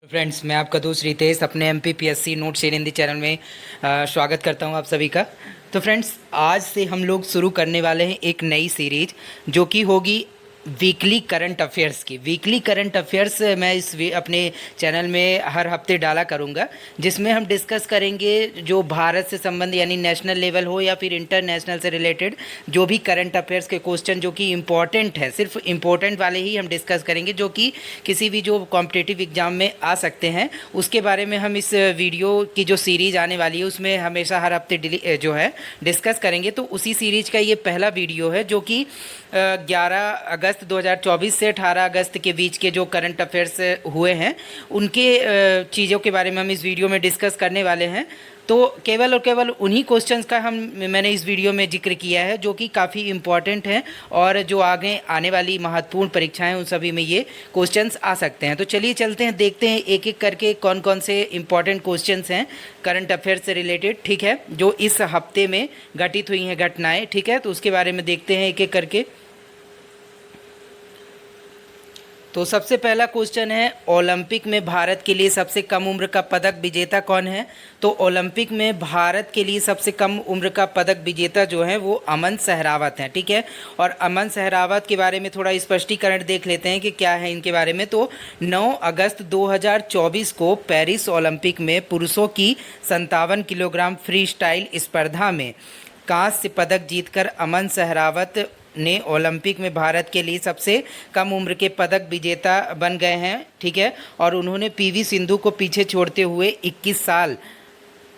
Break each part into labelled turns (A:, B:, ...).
A: Friends, मैं आपका दोस्त रितेश अपने MPPSC note share Hindi channel में स्वागत करता हूं आप सभी का। तो फ्रेंड्स, आज से हम लोग शुरू करने वाले हैं एक नई सीरीज जो कि होगी वीकली करंट अफेयर्स की। वीकली करंट अफेयर्स मैं अपने चैनल में हर हफ्ते डाला करूंगा, जिसमें हम डिस्कस करेंगे जो भारत से संबंध यानी नेशनल लेवल हो या फिर इंटरनेशनल से रिलेटेड जो भी करंट अफेयर्स के क्वेश्चन जो कि इम्पोर्टेंट है, सिर्फ इम्पोर्टेंट वाले ही हम डिस्कस करेंगे जो कि किसी भी जो कॉम्पिटिटिव एग्जाम में आ सकते हैं। उसके बारे में हम इस वीडियो की जो सीरीज़ आने वाली है उसमें हमेशा हर हफ्ते जो है डिस्कस करेंगे। तो उसी सीरीज़ का ये पहला वीडियो है जो कि 11 अगस्त 2024 से 18 अगस्त के बीच के जो करंट अफेयर्स हुए हैं उनके चीज़ों के बारे में हम इस वीडियो में डिस्कस करने वाले हैं। तो केवल और केवल उन्हीं क्वेश्चंस का मैंने इस वीडियो में जिक्र किया है जो कि काफ़ी इम्पॉर्टेंट हैं और जो आगे आने वाली महत्वपूर्ण परीक्षाएं उन सभी में ये क्वेश्चंस आ सकते हैं। तो चलिए चलते हैं, देखते हैं एक एक करके कौन कौन से इम्पॉर्टेंट क्वेश्चंस हैं करंट अफेयर से रिलेटेड, ठीक है, जो इस हफ्ते में घटित हुई हैं घटनाएँ, ठीक है। तो उसके बारे में देखते हैं एक एक करके। तो सबसे पहला क्वेश्चन है, ओलंपिक में भारत के लिए सबसे कम उम्र का पदक विजेता कौन है? तो ओलंपिक में भारत के लिए सबसे कम उम्र का पदक विजेता जो है वो अमन सहरावत हैं, ठीक है। और अमन सहरावत के बारे में थोड़ा स्पष्टीकरण देख लेते हैं कि क्या है इनके बारे में। तो 9 अगस्त 2024 को पेरिस ओलंपिक में पुरुषों की 57 किलोग्राम फ्री स्टाइल स्पर्धा में कांस्य पदक जीतकर अमन सहरावत ने ओलंपिक में भारत के लिए सबसे कम उम्र के पदक विजेता बन गए हैं, ठीक है। और उन्होंने PV सिंधु को पीछे छोड़ते हुए 21 साल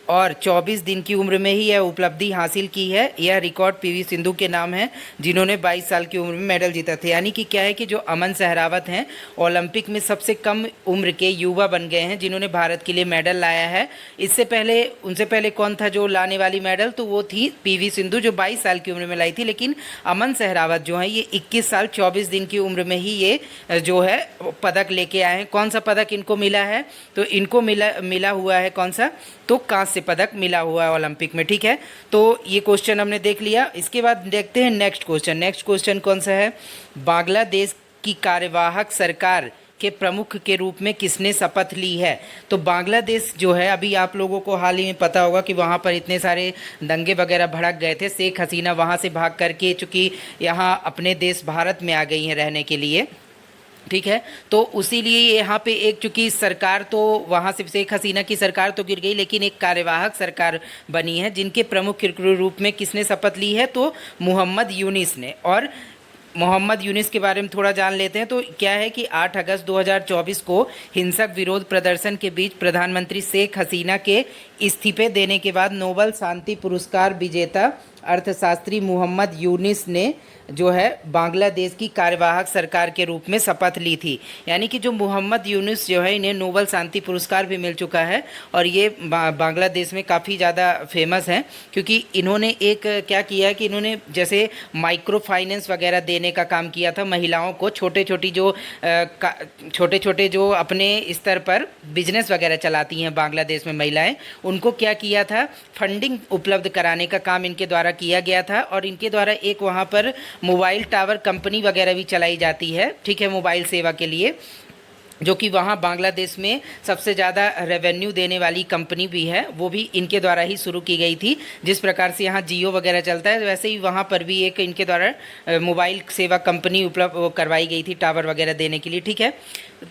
A: और 24 दिन की उम्र में ही यह उपलब्धि हासिल की है। यह रिकॉर्ड PV सिंधु के नाम है जिन्होंने 22 साल की उम्र में मेडल जीता था। यानी कि क्या है कि जो अमन सहरावत हैं ओलंपिक में सबसे कम उम्र के युवा बन गए हैं जिन्होंने भारत के लिए मेडल लाया है। इससे पहले उनसे पहले कौन था जो लाने वाली मेडल? तो वो थी PV सिंधु जो 22 साल की उम्र में लाई थी, लेकिन अमन सहरावत जो है ये 21 साल 24 दिन की उम्र में ही ये जो है पदक लेके आए हैं। कौन सा पदक इनको मिला है? तो इनको मिला हुआ है कौन सा? तो कांस्य पदक मिला हुआ है ओलंपिक में, ठीक है। तो ये क्वेश्चन हमने देख लिया। इसके बाद देखते हैं नेक्स्ट क्वेश्चन। नेक्स्ट क्वेश्चन कौन सा है? बांग्लादेश की कार्यवाहक सरकार के प्रमुख के रूप में किसने शपथ ली है? तो बांग्लादेश जो है, अभी आप लोगों को हाल ही में पता होगा कि वहाँ पर इतने सारे दंगे वगैरह भड़क गए थे। शेख हसीना वहाँ से भाग करके चूँकि यहाँ अपने देश भारत में आ गई हैं रहने के लिए, ठीक है। तो उसी लिए यहाँ पे एक चूँकि सरकार तो वहाँ से शेख हसीना की सरकार तो गिर गई, लेकिन एक कार्यवाहक सरकार बनी है जिनके प्रमुख रूप में किसने शपथ ली है? तो मोहम्मद यूनिस ने। और मोहम्मद यूनिस के बारे में थोड़ा जान लेते हैं। तो क्या है कि 8 अगस्त 2024 को हिंसक विरोध प्रदर्शन के बीच प्रधानमंत्री शेख हसीना के इस्तीफे देने के बाद नोबेल शांति पुरस्कार विजेता अर्थशास्त्री मोहम्मद यूनिस ने जो है बांग्लादेश की कार्यवाहक सरकार के रूप में शपथ ली थी। यानी कि जो मोहम्मद यूनिस जो है इन्हें नोबेल शांति पुरस्कार भी मिल चुका है और ये बांग्लादेश में काफ़ी ज़्यादा फेमस हैं क्योंकि इन्होंने एक क्या किया कि इन्होंने जैसे माइक्रो फाइनेंस वगैरह देने का काम किया था महिलाओं को। छोटे छोटे जो अपने स्तर पर बिजनेस वगैरह चलाती हैं बांग्लादेश में महिलाएँ, उनको क्या किया था, फंडिंग उपलब्ध कराने का काम इनके द्वारा किया गया था। और इनके द्वारा एक वहाँ पर मोबाइल टावर कंपनी वगैरह भी चलाई जाती है, ठीक है, मोबाइल सेवा के लिए, जो कि वहाँ बांग्लादेश में सबसे ज़्यादा रेवेन्यू देने वाली कंपनी भी है। वो भी इनके द्वारा ही शुरू की गई थी। जिस प्रकार से यहाँ जियो वगैरह चलता है वैसे ही वहाँ पर भी एक इनके द्वारा मोबाइल सेवा कंपनी उपलब्ध करवाई गई थी टावर वगैरह देने के लिए, ठीक है।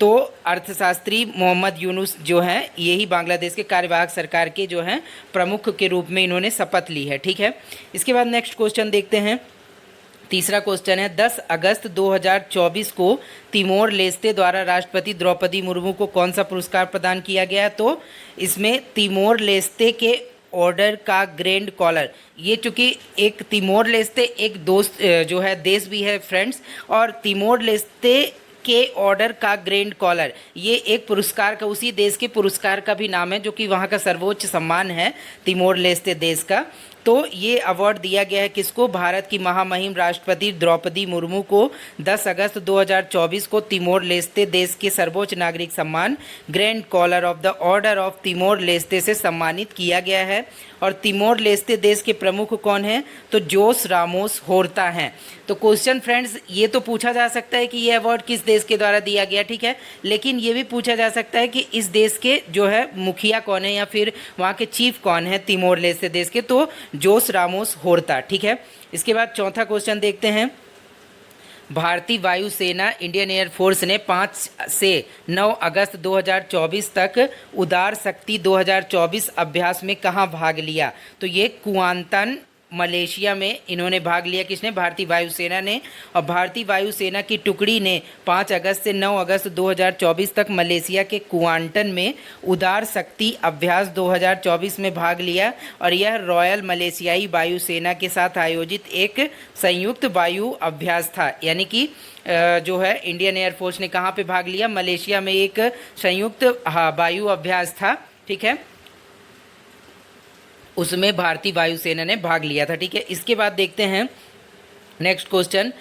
A: तो अर्थशास्त्री मोहम्मद यूनुस जो हैं यही बांग्लादेश के कार्यवाहक सरकार के जो हैं प्रमुख के रूप में इन्होंने शपथ ली है, ठीक है। इसके बाद नेक्स्ट क्वेश्चन देखते हैं। तीसरा क्वेश्चन है, 10 अगस्त 2024 को तिमोर लेस्ते द्वारा राष्ट्रपति द्रौपदी मुर्मू को कौन सा पुरस्कार प्रदान किया गया? तो इसमें तिमोर लेस्ते के ऑर्डर का ग्रैंड कॉलर, ये चूँकि एक तिमोर लेस्ते एक दोस्त जो है देश भी है फ्रेंड्स, और तिमोर लेस्ते के ऑर्डर का ग्रैंड कॉलर ये एक पुरस्कार का, उसी देश के पुरस्कार का भी नाम है जो कि वहाँ का सर्वोच्च सम्मान है तिमोर लेस्ते देश का। तो ये अवार्ड दिया गया है किसको? भारत की महामहिम राष्ट्रपति द्रौपदी मुर्मू को 10 अगस्त 2024 को तिमोर लेस्ते देश के सर्वोच्च नागरिक सम्मान grand collar of the order of Timor Leste से सम्मानित किया गया है। और तिमोर लेस्ते देश के प्रमुख कौन हैं? तो जोस रामोस होर्ता हैं। तो क्वेश्चन फ्रेंड्स ये तो पूछा जा सकता है कि ये अवार्ड किस देश के द्वारा दिया गया, ठीक है, लेकिन ये भी पूछा जा सकता है कि इस देश के जो है मुखिया कौन है या फिर वहाँ के चीफ कौन है तिमोर लेस्ते देश के, तो जोस रामोस होर्ता, ठीक है। इसके बाद चौथा क्वेश्चन देखते हैं। भारतीय वायुसेना इंडियन एयरफोर्स ने 5 से 9 अगस्त 2024 तक उदार शक्ति 2024 अभ्यास में कहाँ भाग लिया? तो ये कुआंतन मलेशिया में इन्होंने भाग लिया। किसने? भारतीय वायुसेना ने। और भारतीय वायुसेना की टुकड़ी ने 5 अगस्त से 9 अगस्त 2024 तक मलेशिया के कुआंटन में उदार शक्ति अभ्यास 2024 में भाग लिया और यह रॉयल मलेशियाई वायुसेना के साथ आयोजित एक संयुक्त वायु अभ्यास था। यानी कि जो है इंडियन एयरफोर्स ने कहाँ पे भाग लिया? मलेशिया में एक संयुक्त वायु अभ्यास था, ठीक है, उसमें भारतीय वायुसेना ने भाग लिया था, ठीक है। इसके बाद देखते हैं नेक्स्ट क्वेश्चन।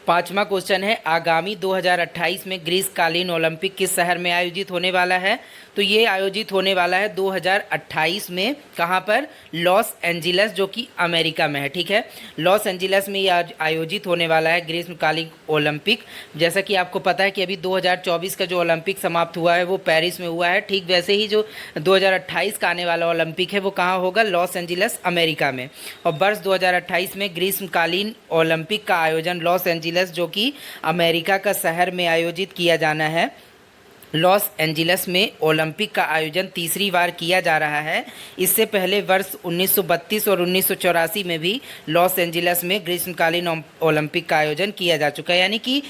A: पांचवा क्वेश्चन है, आगामी 2028 में ग्रीष्मकालीन ओलंपिक किस शहर में आयोजित होने वाला है? तो ये आयोजित होने वाला है 2028 में। कहाँ पर? लॉस एंजिलस, जो कि अमेरिका में है, ठीक है। लॉस एंजिलस में ये आयोजित होने वाला है ग्रीष्मकालीन ओलंपिक। जैसा कि आपको पता है कि अभी 2024 का जो ओलंपिक समाप्त हुआ है वो पेरिस में हुआ है, ठीक वैसे ही जो 2028 का आने वाला ओलंपिक है वो कहाँ होगा? लॉस एंजिलस, अमेरिका में। और वर्ष 2028 में ग्रीष्मकालीन ओलंपिक का आयोजन लॉस एंजिलस, जो कि अमेरिका का शहर में आयोजित किया जाना है। लॉस एंजिलस में ओलंपिक का आयोजन तीसरी बार किया जा रहा है। इससे पहले वर्ष 1932 और 1984 में भी लॉस एंजिलस में ग्रीष्मकालीन ओलंपिक का आयोजन किया जा चुका है। यानी कि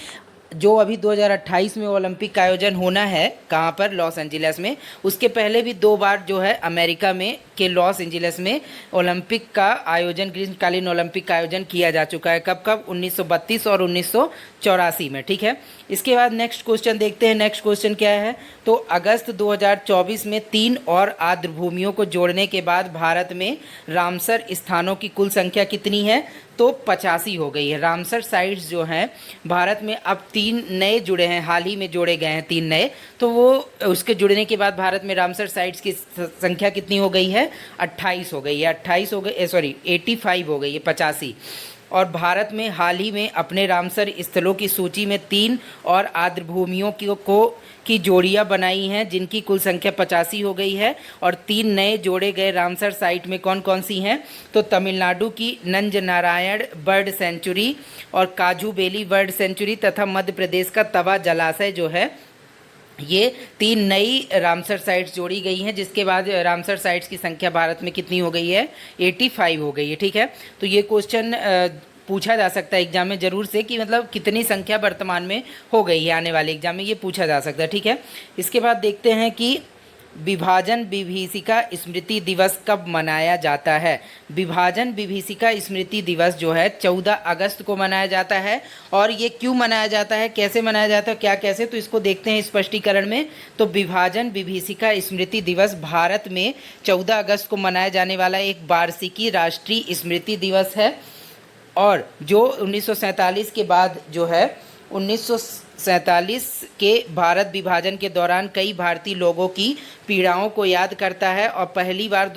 A: जो अभी 2028 में ओलंपिक का आयोजन होना है, कहाँ पर? लॉस एंजिलस में। उसके पहले भी 2 बार जो है अमेरिका में के लॉस एंजिलस में ओलंपिक का आयोजन, ग्रीष्मकालीन ओलंपिक का आयोजन किया जा चुका है। कब कब? 1932 और 1984 में, ठीक है। इसके बाद नेक्स्ट क्वेश्चन देखते हैं। नेक्स्ट क्वेश्चन क्या है? तो अगस्त 2024 में 3 और आर्द्र भूमियों को जोड़ने के बाद भारत में रामसर स्थानों की कुल संख्या कितनी है? तो 85 हो गई है। रामसर साइट्स जो हैं भारत में अब 3 नए जुड़े हैं, हाल ही में जोड़े गए हैं 3 नए। तो वो उसके जुड़ने के बाद भारत में रामसर साइट्स की संख्या कितनी हो गई है? 28 हो गई है। 28 हो गई, सॉरी 85 हो गई है, 85। और भारत में हाल ही में अपने रामसर स्थलों की सूची में 3 और आर्द्र भूमियों की जोड़ियां बनाई हैं, जिनकी कुल संख्या 85 हो गई है। और 3 नए जोड़े गए रामसर साइट में कौन कौन सी हैं? तो तमिलनाडु की नंज नारायण बर्ड सेंचुरी और काजू बेली बर्ड सेंचुरी तथा मध्य प्रदेश का तवा जलाशय जो है, ये 3 नई रामसर साइट्स जोड़ी गई हैं, जिसके बाद रामसर साइट्स की संख्या भारत में कितनी हो गई है? 85 हो गई है, ठीक है। तो ये क्वेश्चन पूछा जा सकता है एग्जाम में ज़रूर से कि मतलब कितनी संख्या वर्तमान में हो गई है, आने वाले एग्जाम में ये पूछा जा सकता है, ठीक है। इसके बाद देखते हैं कि विभाजन विभीषिका स्मृति दिवस कब मनाया जाता है? विभाजन विभीषिका स्मृति दिवस जो है 14 अगस्त को मनाया जाता है। और ये क्यों मनाया जाता है, कैसे मनाया जाता है, क्या कैसे, तो इसको देखते हैं स्पष्टीकरण में। तो विभाजन विभीषिका स्मृति दिवस भारत में 14 अगस्त को मनाया जाने वाला एक वार्षिकी राष्ट्रीय स्मृति दिवस है। और जो 1947 के बाद जो है 1947 के भारत विभाजन के दौरान कई भारतीय लोगों की पीड़ाओं को याद करता है। और पहली बार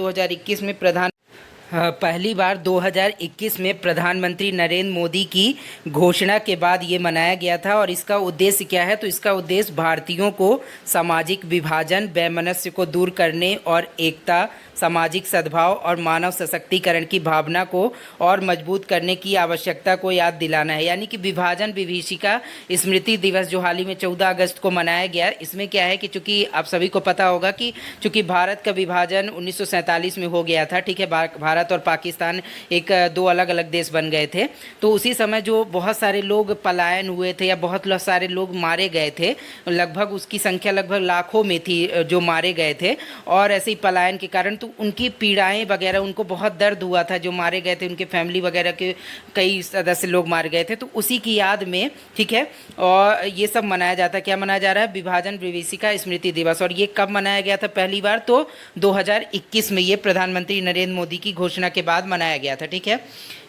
A: 2021 में प्रधानमंत्री नरेंद्र मोदी की घोषणा के बाद ये मनाया गया था। और इसका उद्देश्य क्या है? तो इसका उद्देश्य भारतीयों को सामाजिक विभाजन, वैमनस्य को दूर करने और एकता, सामाजिक सद्भाव और मानव सशक्तिकरण की भावना को और मजबूत करने की आवश्यकता को याद दिलाना है। यानी कि विभाजन विभीषिका स्मृति दिवस जो हाल ही में 14 अगस्त को मनाया गया, इसमें क्या है कि चूंकि आप सभी को पता होगा कि चूंकि भारत का विभाजन 1947 में हो गया था, ठीक है, भारत और पाकिस्तान एक 2 अलग अलग देश बन गए थे। तो उसी समय जो बहुत सारे लोग पलायन हुए थे या बहुत सारे लोग मारे गए थे, लगभग उसकी संख्या लगभग लाखों में थी जो मारे गए थे। और ऐसे ही पलायन के कारण तो उनकी पीड़ाएं वगैरह, उनको बहुत दर्द हुआ था, जो मारे गए थे उनके फैमिली वगैरह के कई सदस्य लोग मारे गए थे। तो उसी की याद में, ठीक है, और ये सब मनाया जाता है। क्या मनाया जा रहा है? विभाजन विभीषिका स्मृति दिवस। और ये कब मनाया गया था पहली बार? तो 2021 में ये प्रधानमंत्री नरेंद्र मोदी की घोषणा के बाद मनाया गया था, ठीक है।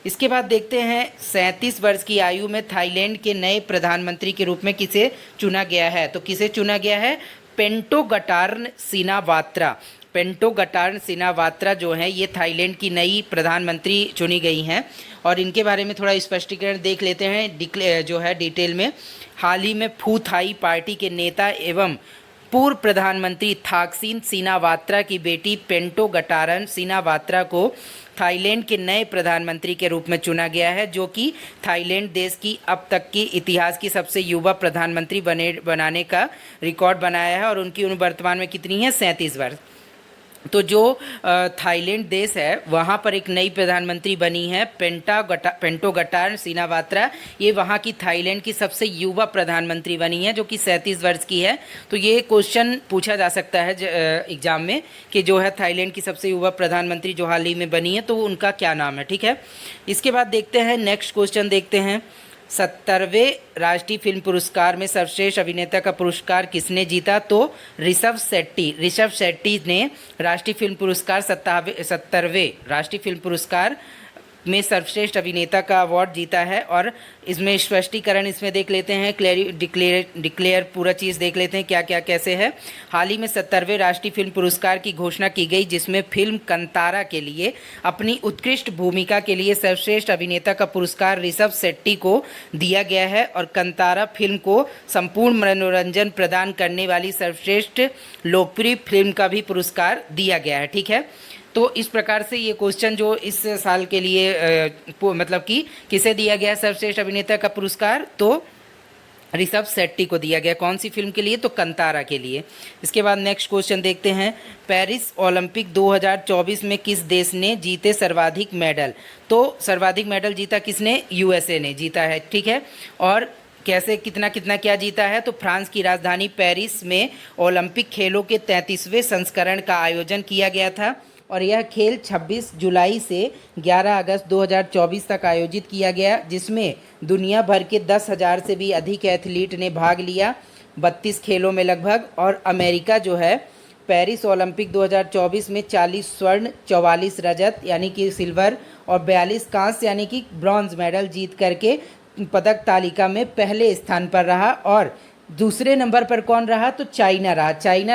A: इसके बाद देखते हैं 37 वर्ष की आयु में थाईलैंड के नए प्रधानमंत्री के रूप में किसे चुना गया है? तो किसे चुना गया है? पेंटोगटार्न सिनावात्रा। पेंटोगटार्न सिनावात्रा जो है ये थाईलैंड की नई प्रधानमंत्री चुनी गई हैं। और इनके बारे में थोड़ा स्पष्टीकरण देख लेते हैं जो है डिटेल में। हाल ही में फू थाई पार्टी के नेता एवं पूर्व प्रधानमंत्री थाकसीन सिनावात्रा की बेटी पेंटोगटार्न सिनावात्रा को थाईलैंड के नए प्रधानमंत्री के रूप में चुना गया है, जो कि थाईलैंड देश की अब तक की इतिहास की सबसे युवा प्रधानमंत्री बनाने का रिकॉर्ड बनाया है। और उनकी उम्र वर्तमान में कितनी है? 37 वर्ष। तो जो थाईलैंड देश है वहाँ पर एक नई प्रधानमंत्री बनी है पेंटोगटार्न सिनावात्रा। ये वहाँ की थाईलैंड की सबसे युवा प्रधानमंत्री बनी है, जो कि 37 वर्ष की है। तो ये क्वेश्चन पूछा जा सकता है एग्जाम में कि जो है थाईलैंड की सबसे युवा प्रधानमंत्री जो हाल ही में बनी है तो उनका क्या नाम है। ठीक है, इसके बाद देखते हैं नेक्स्ट क्वेश्चन देखते हैं। 70वें राष्ट्रीय फिल्म पुरस्कार में सर्वश्रेष्ठ अभिनेता का पुरस्कार किसने जीता? तो ऋषभ शेट्टी ने राष्ट्रीय फिल्म पुरस्कार 70वें राष्ट्रीय फिल्म पुरस्कार में सर्वश्रेष्ठ अभिनेता का अवार्ड जीता है। और इसमें स्पष्टीकरण इसमें देख लेते हैं, डिक्लेयर पूरा चीज़ देख लेते हैं क्या क्या कैसे है। हाल ही में 70वें राष्ट्रीय फिल्म पुरस्कार की घोषणा की गई, जिसमें फिल्म कंतारा के लिए अपनी उत्कृष्ट भूमिका के लिए सर्वश्रेष्ठ अभिनेता का पुरस्कार ऋषभ शेट्टी को दिया गया है। और कंतारा फिल्म को संपूर्ण मनोरंजन प्रदान करने वाली सर्वश्रेष्ठ लोकप्रिय फिल्म का भी पुरस्कार दिया गया है। ठीक है, तो इस प्रकार से ये क्वेश्चन जो इस साल के लिए मतलब कि किसे दिया गया सर्वश्रेष्ठ अभिनेता का पुरस्कार? तो ऋषभ शेट्टी को दिया गया। कौन सी फिल्म के लिए? तो कंतारा के लिए। इसके बाद नेक्स्ट क्वेश्चन देखते हैं। पेरिस ओलंपिक 2024 में किस देश ने जीते सर्वाधिक मेडल? तो सर्वाधिक मेडल जीता किसने? यूएसए ने जीता है। ठीक है, और कैसे कितना कितना क्या जीता है? तो फ्रांस की राजधानी पेरिस में ओलंपिक खेलों के 33वें संस्करण का आयोजन किया गया था। और यह खेल 26 जुलाई से 11 अगस्त 2024 तक आयोजित किया गया, जिसमें दुनिया भर के 10,000 से भी अधिक एथलीट ने भाग लिया 32 खेलों में लगभग। और अमेरिका जो है पेरिस ओलंपिक 2024 में 40 स्वर्ण, 44 रजत यानी कि सिल्वर और 42 कांस्य यानी कि ब्रॉन्ज मेडल जीत करके पदक तालिका में पहले स्थान पर रहा। और दूसरे नंबर पर कौन रहा? तो चाइना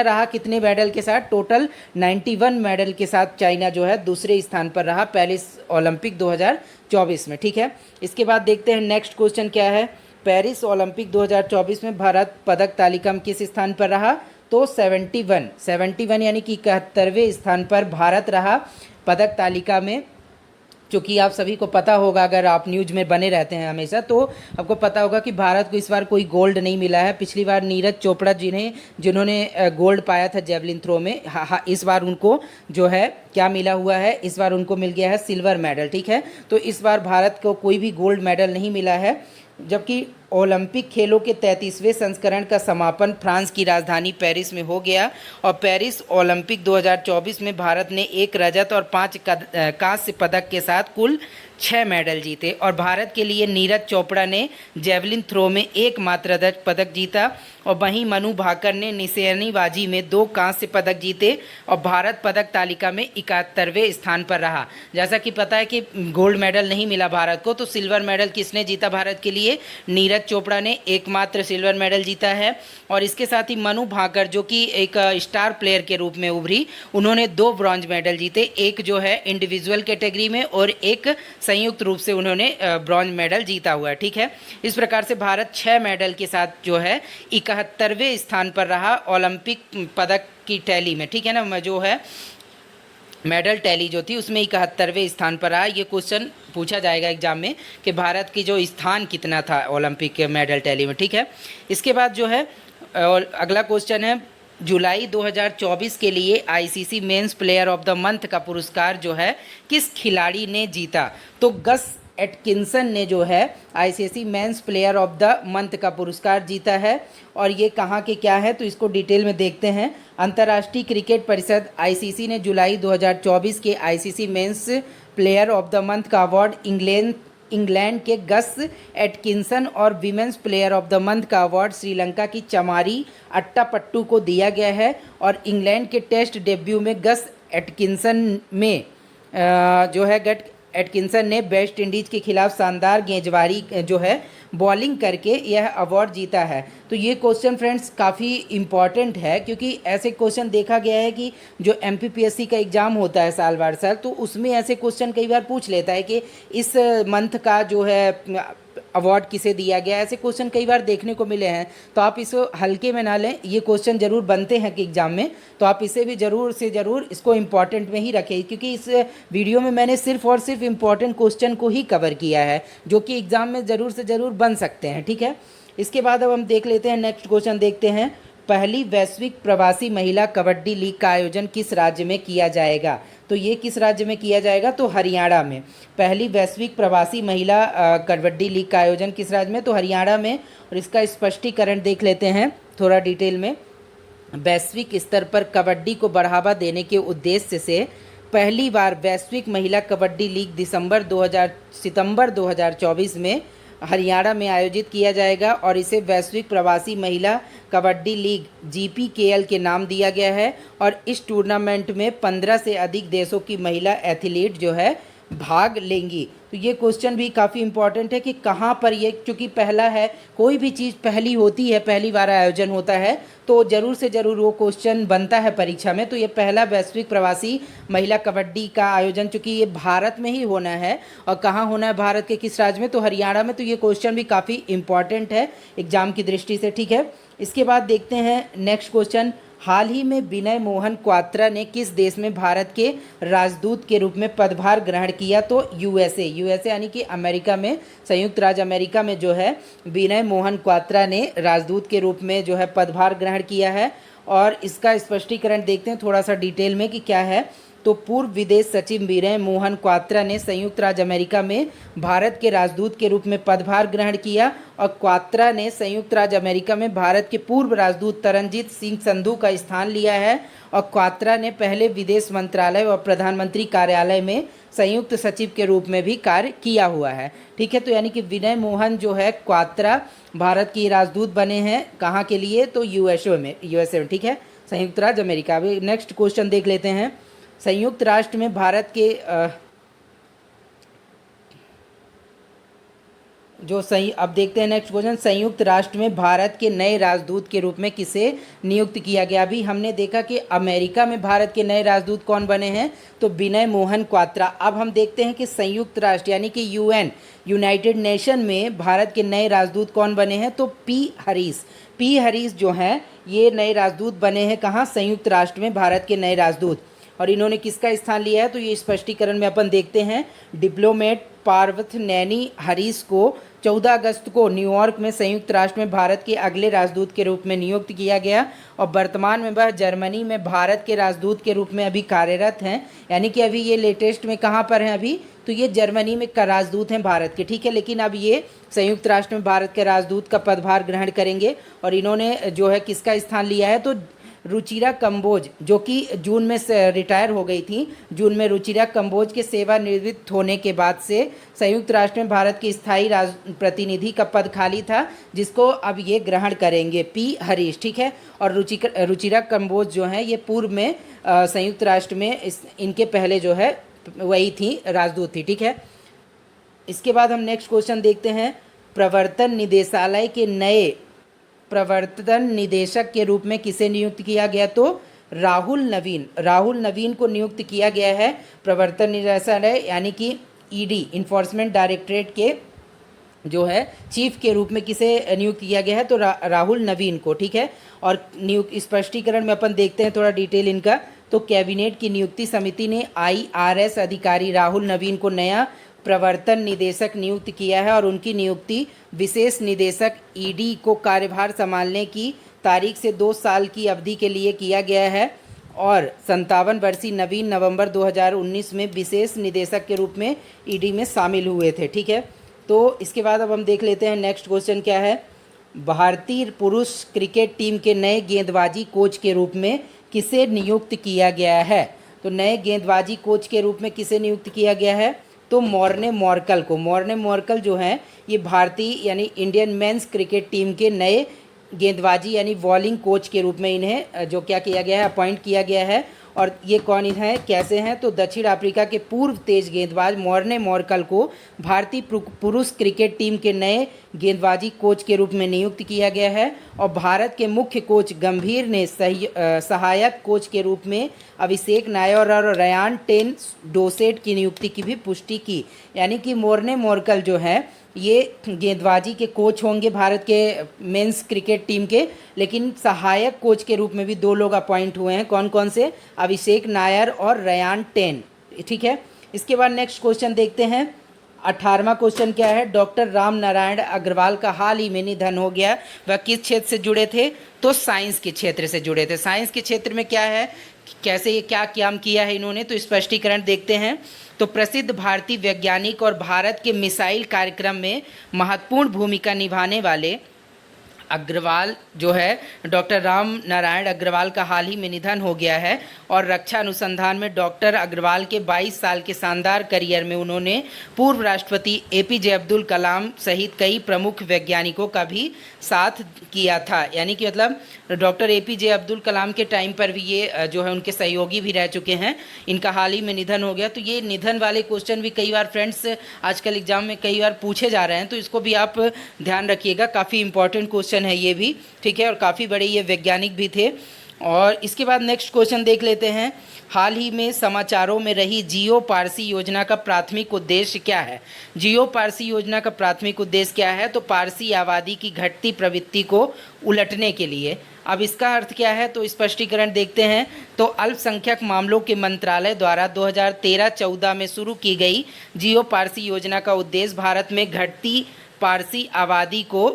A: रहा कितने मेडल के साथ? टोटल 91 मेडल के साथ चाइना जो है दूसरे स्थान पर रहा पेरिस ओलंपिक 2024 में। ठीक है, इसके बाद देखते हैं नेक्स्ट क्वेश्चन क्या है। पेरिस ओलंपिक 2024 में भारत पदक तालिका में किस स्थान पर रहा? तो 71 यानी कि 71वें स्थान पर भारत रहा पदक तालिका में। चूँकि आप सभी को पता होगा, अगर आप न्यूज़ में बने रहते हैं हमेशा, तो आपको पता होगा कि भारत को इस बार कोई गोल्ड नहीं मिला है। पिछली बार नीरज चोपड़ा जिन्होंने गोल्ड पाया था जेवलिन थ्रो में, इस बार उनको जो है क्या मिला हुआ है? इस बार उनको मिल गया है सिल्वर मेडल। ठीक है, तो इस बार भारत को कोई भी गोल्ड मेडल नहीं मिला है। जबकि ओलंपिक खेलों के 33वें संस्करण का समापन फ्रांस की राजधानी पेरिस में हो गया। और पेरिस ओलंपिक 2024 में भारत ने 1 रजत और 5 कांस्य पदक के साथ कुल 6 मेडल जीते। और भारत के लिए नीरज चोपड़ा ने जेवलिन थ्रो में एकमात्र रजत पदक जीता। और वहीं मनु भाकर ने निशानेबाजी में 2 कांस्य पदक जीते। और भारत पदक तालिका में 71वें स्थान पर रहा। जैसा कि पता है कि गोल्ड मेडल नहीं मिला भारत को, तो सिल्वर मेडल किसने जीता भारत के लिए? नीरज चोपड़ा ने एकमात्र सिल्वर मेडल जीता है। और इसके साथ ही मनु भाकर जो कि एक स्टार प्लेयर के रूप में उभरी, उन्होंने 2 ब्रॉन्ज मेडल जीते, एक जो है इंडिविजुअल कैटेगरी में और एक संयुक्त रूप से उन्होंने ब्रॉन्ज मेडल जीता हुआ है। ठीक है, इस प्रकार से भारत 6 मेडल के साथ जो है 71वें स्थान पर रहा ओलंपिक पदक की टैली में। ठीक है ना, जो है मेडल टैली जो थी उसमें 71वें स्थान पर रहा। ये क्वेश्चन पूछा जाएगा एग्जाम में कि भारत की जो स्थान कितना था ओलंपिक के मेडल टैली में। ठीक है, इसके बाद जो है और अगला क्वेश्चन है, जुलाई 2024 के लिए ICC men's player of the month का पुरस्कार जो है किस खिलाड़ी ने जीता? तो गस एटकिंसन ने जो है ICC men's player of the month का पुरस्कार जीता है। और ये कहाँ के क्या है, तो इसको डिटेल में देखते हैं। अंतर्राष्ट्रीय क्रिकेट परिषद आईसीसी ने जुलाई 2024 के ICC men's player of the month का अवार्ड इंग्लैंड के गस एटकिंसन और women's player of the month का अवार्ड श्रीलंका की चमारी अट्टापट्टू को दिया गया है। और इंग्लैंड के टेस्ट डेब्यू में गस एटकिंसन एटकिंसन ने वेस्ट इंडीज़ के खिलाफ शानदार गेंदबाजी जो है बॉलिंग करके यह अवार्ड जीता है। तो ये क्वेश्चन फ्रेंड्स काफ़ी इम्पॉर्टेंट है, क्योंकि ऐसे क्वेश्चन देखा गया है कि जो एमपीपीएससी का एग्ज़ाम होता है साल बार साल, तो उसमें ऐसे क्वेश्चन कई बार पूछ लेता है कि इस मंथ का जो है अवार्ड किसे दिया गया, ऐसे क्वेश्चन कई बार देखने को मिले हैं। तो आप इसको हल्के में ना लें, ये क्वेश्चन जरूर बनते हैं कि एग्जाम में, तो आप इसे भी ज़रूर से ज़रूर इसको इम्पॉर्टेंट में ही रखें, क्योंकि इस वीडियो में मैंने सिर्फ और सिर्फ इम्पॉर्टेंट क्वेश्चन को ही कवर किया है जो कि एग्ज़ाम में ज़रूर से ज़रूर बन सकते हैं। ठीक है, इसके बाद अब हम देख लेते हैं नेक्स्ट क्वेश्चन देखते हैं। पहली वैश्विक प्रवासी महिला कबड्डी लीग का आयोजन किस राज्य में किया जाएगा? तो ये किस राज्य में किया जाएगा? तो हरियाणा में। पहली वैश्विक प्रवासी महिला कबड्डी लीग का आयोजन किस राज्य में? तो हरियाणा में। और इसका स्पष्टीकरण देख लेते हैं थोड़ा डिटेल में। वैश्विक स्तर पर कबड्डी को बढ़ावा देने के उद्देश्य से पहली बार वैश्विक महिला कबड्डी लीग सितंबर 2024 में हरियाणा में आयोजित किया जाएगा, और इसे वैश्विक प्रवासी महिला कबड्डी लीग जीपीकेएल के नाम दिया गया है। और इस टूर्नामेंट में 15 से अधिक देशों की महिला एथलीट जो है भाग लेंगी। तो ये क्वेश्चन भी काफ़ी इंपॉर्टेंट है कि कहाँ पर ये, चूँकि पहला है, कोई भी चीज़ पहली होती है, पहली बार आयोजन होता है, तो ज़रूर से ज़रूर वो क्वेश्चन बनता है परीक्षा में। तो ये पहला वैश्विक प्रवासी महिला कबड्डी का आयोजन, चूँकि ये भारत में ही होना है, और कहाँ होना है, भारत के किस राज्य में? तो हरियाणा में। तो ये क्वेश्चन भी काफ़ी इंपॉर्टेंट है एग्जाम की दृष्टि से। ठीक है, इसके बाद देखते हैं नेक्स्ट क्वेश्चन। हाल ही में विनय मोहन क्वात्रा ने किस देश में भारत के राजदूत के रूप में पदभार ग्रहण किया? तो यूएसए यानी कि अमेरिका में, संयुक्त राज्य अमेरिका में जो है विनय मोहन क्वात्रा ने राजदूत के रूप में जो है पदभार ग्रहण किया है। और इसका स्पष्टीकरण देखते हैं थोड़ा सा डिटेल में कि क्या है। तो पूर्व विदेश सचिव विनय मोहन क्वात्रा ने संयुक्त राज्य अमेरिका में भारत के राजदूत के रूप में पदभार ग्रहण किया, और क्वात्रा ने संयुक्त राज्य अमेरिका में भारत के पूर्व राजदूत तरनजीत सिंह संधू का स्थान लिया है। और क्वात्रा ने पहले विदेश मंत्रालय और प्रधानमंत्री कार्यालय में संयुक्त सचिव के रूप में भी कार्य किया हुआ है। ठीक है, तो यानी कि विनय मोहन जो है क्वात्रा भारत की राजदूत बने हैं, कहाँ के लिए? तो यूएसए में। ठीक है, संयुक्त राज्य अमेरिका। अभी नेक्स्ट क्वेश्चन देख लेते हैं। संयुक्त राष्ट्र में भारत के अब देखते हैं नेक्स्ट क्वेश्चन। संयुक्त राष्ट्र में भारत के नए राजदूत के रूप में किसे नियुक्त किया गया? अभी हमने देखा कि अमेरिका में भारत के नए राजदूत कौन बने हैं? तो विनय मोहन क्वात्रा। अब हम देखते हैं कि संयुक्त राष्ट्र यानी कि यूनाइटेड नेशन में भारत के नए राजदूत कौन बने हैं? तो पी हरीश जो हैं ये नए राजदूत बने हैं। कहाँ? संयुक्त राष्ट्र में भारत के नए राजदूत। और इन्होंने किसका स्थान लिया है? तो ये स्पष्टीकरण में अपन देखते हैं। डिप्लोमेट पार्वथ नैनी हरीश को 14 अगस्त को न्यूयॉर्क में संयुक्त राष्ट्र में भारत के अगले राजदूत के रूप में नियुक्त किया गया, और वर्तमान में वह जर्मनी में भारत के राजदूत के रूप में अभी कार्यरत हैं। यानी कि अभी ये लेटेस्ट में कहाँ पर हैं अभी? तो ये जर्मनी में का राजदूत हैं भारत के। ठीक है, लेकिन अब ये संयुक्त राष्ट्र में भारत के राजदूत का पदभार ग्रहण करेंगे। और इन्होंने जो है किसका स्थान लिया है? तो रुचिरा कंबोज, जो कि जून में रिटायर हो गई थी। जून में रुचिरा कंबोज के सेवानिवृत्त होने के बाद से संयुक्त राष्ट्र में भारत के स्थायी प्रतिनिधि का पद खाली था, जिसको अब ये ग्रहण करेंगे पी हरीश। ठीक है, और रुचिरा कंबोज जो हैं ये पूर्व में संयुक्त राष्ट्र में इनके पहले जो है वही थी, राजदूत थी। ठीक है, इसके बाद हम नेक्स्ट क्वेश्चन देखते हैं। प्रवर्तन निदेशालय के नए प्रवर्तन निदेशक के रूप में किसे नियुक्त किया गया? तो राहुल नवीन को नियुक्त किया गया है प्रवर्तन निदेशालय यानी कि ईडी इन्फोर्समेंट डायरेक्टरेट के जो है चीफ के रूप में किसे नियुक्त किया गया है? तो राहुल नवीन को। ठीक है, और नियुक्त स्पष्टीकरण में अपन देखते हैं थोड़ा डिटेल इनका। तो कैबिनेट की नियुक्ति समिति ने IRS अधिकारी राहुल नवीन को नया प्रवर्तन निदेशक नियुक्त किया है, और उनकी नियुक्ति विशेष निदेशक ईडी को कार्यभार संभालने की तारीख से 2 साल की अवधि के लिए किया गया है। और 57 वर्षीय नवीन नवंबर 2019 में विशेष निदेशक के रूप में ईडी में शामिल हुए थे। ठीक है, तो इसके बाद अब हम देख लेते हैं नेक्स्ट क्वेश्चन क्या है। भारतीय पुरुष क्रिकेट टीम के नए गेंदबाजी कोच के रूप में किसे नियुक्त किया गया है? तो नए गेंदबाजी कोच के रूप में किसे नियुक्त किया गया है? तो मॉर्ने मॉर्कल को। मॉर्ने मॉर्कल जो हैं ये भारतीय यानी इंडियन मेंस क्रिकेट टीम के नए गेंदबाजी यानी बॉलिंग कोच के रूप में इन्हें जो क्या किया गया है, अपॉइंट किया गया है। और ये कौन हैं, कैसे हैं, तो दक्षिण अफ्रीका के पूर्व तेज गेंदबाज मॉर्ने मॉर्कल को भारतीय पुरुष क्रिकेट टीम के नए गेंदबाजी कोच के रूप में नियुक्त किया गया है। और भारत के मुख्य कोच गंभीर ने सहायक कोच के रूप में अभिषेक नायर और रयान टेन डोसेट की नियुक्ति की भी पुष्टि की। यानी कि मॉर्ने मॉर्कल जो है ये गेंदबाजी के कोच होंगे भारत के मेंस क्रिकेट टीम के, लेकिन सहायक कोच के रूप में भी 2 लोग अपॉइंट हुए हैं। कौन कौन से, अभिषेक नायर और रयान टेन। ठीक है, इसके बाद नेक्स्ट क्वेश्चन देखते हैं। 18वां क्वेश्चन क्या है, डॉक्टर राम नारायण अग्रवाल का हाल ही में निधन हो गया। वह किस क्षेत्र से जुड़े थे, तो साइंस के क्षेत्र से जुड़े थे। साइंस के क्षेत्र में क्या है, कैसे ये क्या काम किया है इन्होंने, तो स्पष्टीकरण देखते हैं। तो प्रसिद्ध भारतीय वैज्ञानिक और भारत के मिसाइल कार्यक्रम में महत्वपूर्ण भूमिका निभाने वाले अग्रवाल जो है, डॉक्टर राम नारायण अग्रवाल का हाल ही में निधन हो गया है। और रक्षा अनुसंधान में डॉक्टर अग्रवाल के 22 साल के शानदार करियर में उन्होंने पूर्व राष्ट्रपति एपीजे अब्दुल कलाम सहित कई प्रमुख वैज्ञानिकों का भी साथ किया था। यानी कि मतलब डॉक्टर एपीजे अब्दुल कलाम के टाइम पर भी ये जो है उनके सहयोगी भी रह चुके हैं। इनका हाल ही में निधन हो गया। तो ये निधन वाले क्वेश्चन भी कई बार फ्रेंड्स आजकल एग्जाम में कई बार पूछे जा रहे हैं, तो इसको भी आप ध्यान रखिएगा। काफ़ी इंपॉर्टेंट क्वेश्चन है ये भी, ठीक है, और काफ़ी बड़े ये वैज्ञानिक भी थे। और इसके बाद नेक्स्ट क्वेश्चन देख लेते हैं। हाल ही में समाचारों में रही जियो पारसी योजना का प्राथमिक उद्देश्य क्या है। जियो पारसी योजना का प्राथमिक उद्देश्य क्या है, तो पारसी आबादी की घटती प्रवृत्ति को उलटने के लिए। अब इसका अर्थ क्या है, तो स्पष्टीकरण देखते हैं। तो अल्पसंख्यक मामलों के मंत्रालय द्वारा 2013-14 में शुरू की गई जियो पारसी योजना का उद्देश्य भारत में घटती पारसी आबादी को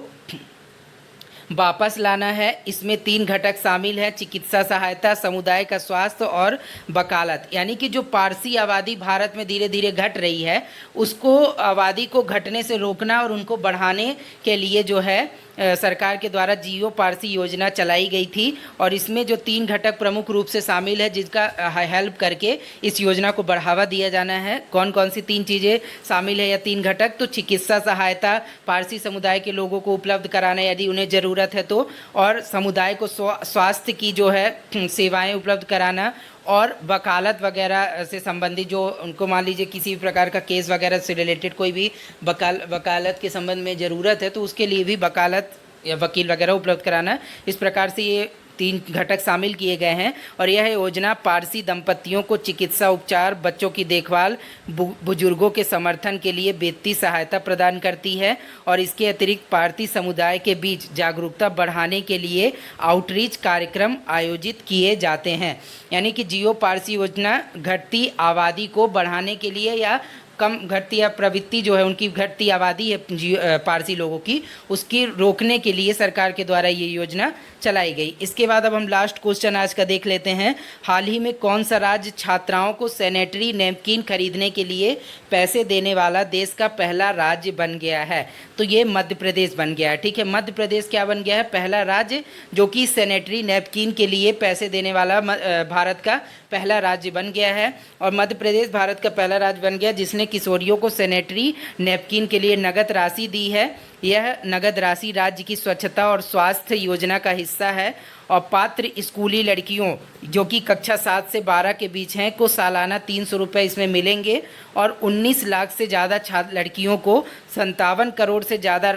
A: वापस लाना है। इसमें 3 घटक शामिल हैं, चिकित्सा सहायता, समुदाय का स्वास्थ्य और वकालत। यानी कि जो पारसी आबादी भारत में धीरे धीरे घट रही है, उसको आबादी को घटने से रोकना और उनको बढ़ाने के लिए जो है सरकार के द्वारा जियो पारसी योजना चलाई गई थी। और इसमें जो 3 घटक प्रमुख रूप से शामिल है, जिसका हेल्प करके इस योजना को बढ़ावा दिया जाना है। कौन कौन सी 3 चीज़ें शामिल है या 3 घटक, तो चिकित्सा सहायता पारसी समुदाय के लोगों को उपलब्ध कराना यदि उन्हें ज़रूरत है तो, और समुदाय को स्वास्थ्य की जो है सेवाएं उपलब्ध कराना, और वकालत वगैरह से संबंधित जो उनको मान लीजिए किसी भी प्रकार का केस वगैरह से रिलेटेड कोई भी वकालत के संबंध में ज़रूरत है, तो उसके लिए भी वकालत या वकील वगैरह उपलब्ध कराना। इस प्रकार से ये 3 घटक शामिल किए गए हैं। और यह योजना पारसी दंपतियों को चिकित्सा उपचार, बच्चों की देखभाल, बुजुर्गों के समर्थन के लिए वित्तीय सहायता प्रदान करती है। और इसके अतिरिक्त पारसी समुदाय के बीच जागरूकता बढ़ाने के लिए आउटरीच कार्यक्रम आयोजित किए जाते हैं। यानी कि जियो पारसी योजना घटती आबादी को बढ़ाने के लिए या कम घटती या प्रवृत्ति जो है उनकी घटती आबादी है पारसी लोगों की, उसकी रोकने के लिए सरकार के द्वारा ये योजना चलाई गई। इसके बाद अब हम लास्ट क्वेश्चन आज का देख लेते हैं। हाल ही में कौन सा राज्य छात्राओं को सैनिटरी नैपकिन खरीदने के लिए पैसे देने वाला देश का पहला राज्य बन गया है, तो ये मध्य प्रदेश बन गया है। ठीक है, मध्य प्रदेश क्या बन गया है, पहला राज्य जो कि सैनिटरी नैपकिन के लिए पैसे देने वाला भारत का पहला राज्य बन गया है। और मध्य प्रदेश भारत का पहला राज्य बन गया जिसने किशोरियों को सैनिटरी नैपकिन के लिए नगद राशि दी है। यह नगद राशि राज्य की स्वच्छता और स्वास्थ्य योजना का हिस्सा है। और पात्र स्कूली लड़कियों जो कि कक्षा 7 से 12 के बीच हैं को सालाना 300 रुपये इसमें मिलेंगे। और 19 लाख से ज़्यादा छात्र लड़कियों को 57 करोड़ से ज़्यादा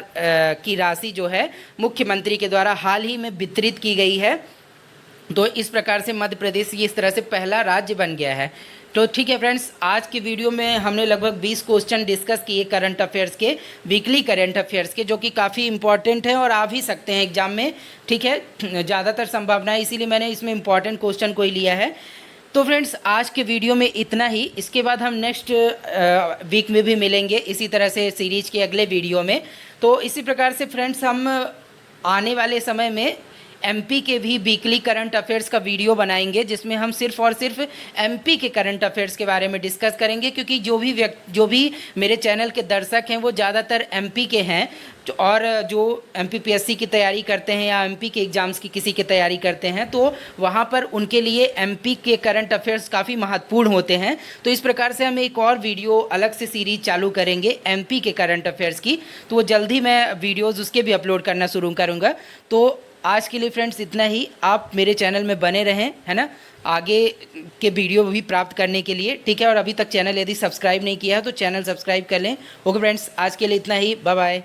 A: की राशि जो है मुख्यमंत्री के द्वारा हाल ही में वितरित की गई है। तो इस प्रकार से मध्य प्रदेश इस तरह से पहला राज्य बन गया है। तो ठीक है फ्रेंड्स, आज की वीडियो में हमने लगभग 20 क्वेश्चन डिस्कस किए करंट अफेयर्स के, वीकली करंट अफेयर्स के, जो कि काफ़ी इंपॉर्टेंट हैं और आ भी सकते हैं एग्जाम में। ठीक है, ज़्यादातर संभावना है, इसीलिए मैंने इसमें इंपॉर्टेंट क्वेश्चन को ही लिया है। तो फ्रेंड्स, आज के वीडियो में इतना ही। इसके बाद हम नेक्स्ट वीक में भी मिलेंगे इसी तरह से सीरीज के अगले वीडियो में। तो इसी प्रकार से फ्रेंड्स, हम आने वाले समय में एमपी के भी वीकली करंट अफेयर्स का वीडियो बनाएंगे, जिसमें हम सिर्फ और सिर्फ एमपी के करंट अफेयर्स के बारे में डिस्कस करेंगे। क्योंकि जो भी मेरे चैनल के दर्शक हैं वो ज़्यादातर एमपी के हैं, और जो एमपीपीएससी की तैयारी करते हैं या एमपी के एग्ज़ाम्स की किसी की तैयारी करते हैं, तो वहाँ पर उनके लिए एमपी के करंट अफेयर्स काफ़ी महत्वपूर्ण होते हैं। तो इस प्रकार से हम एक और वीडियो अलग से सीरीज चालू करेंगे एमपी के करंट अफेयर्स की। तो वो जल्द ही मैं वीडियोज़ उसके भी अपलोड करना शुरू करूँगा। तो आज के लिए फ्रेंड्स इतना ही। आप मेरे चैनल में बने रहें, है ना, आगे के वीडियो भी प्राप्त करने के लिए, ठीक है। और अभी तक चैनल यदि सब्सक्राइब नहीं किया है तो चैनल सब्सक्राइब कर लें। ओके फ्रेंड्स, आज के लिए इतना ही। Bye bye.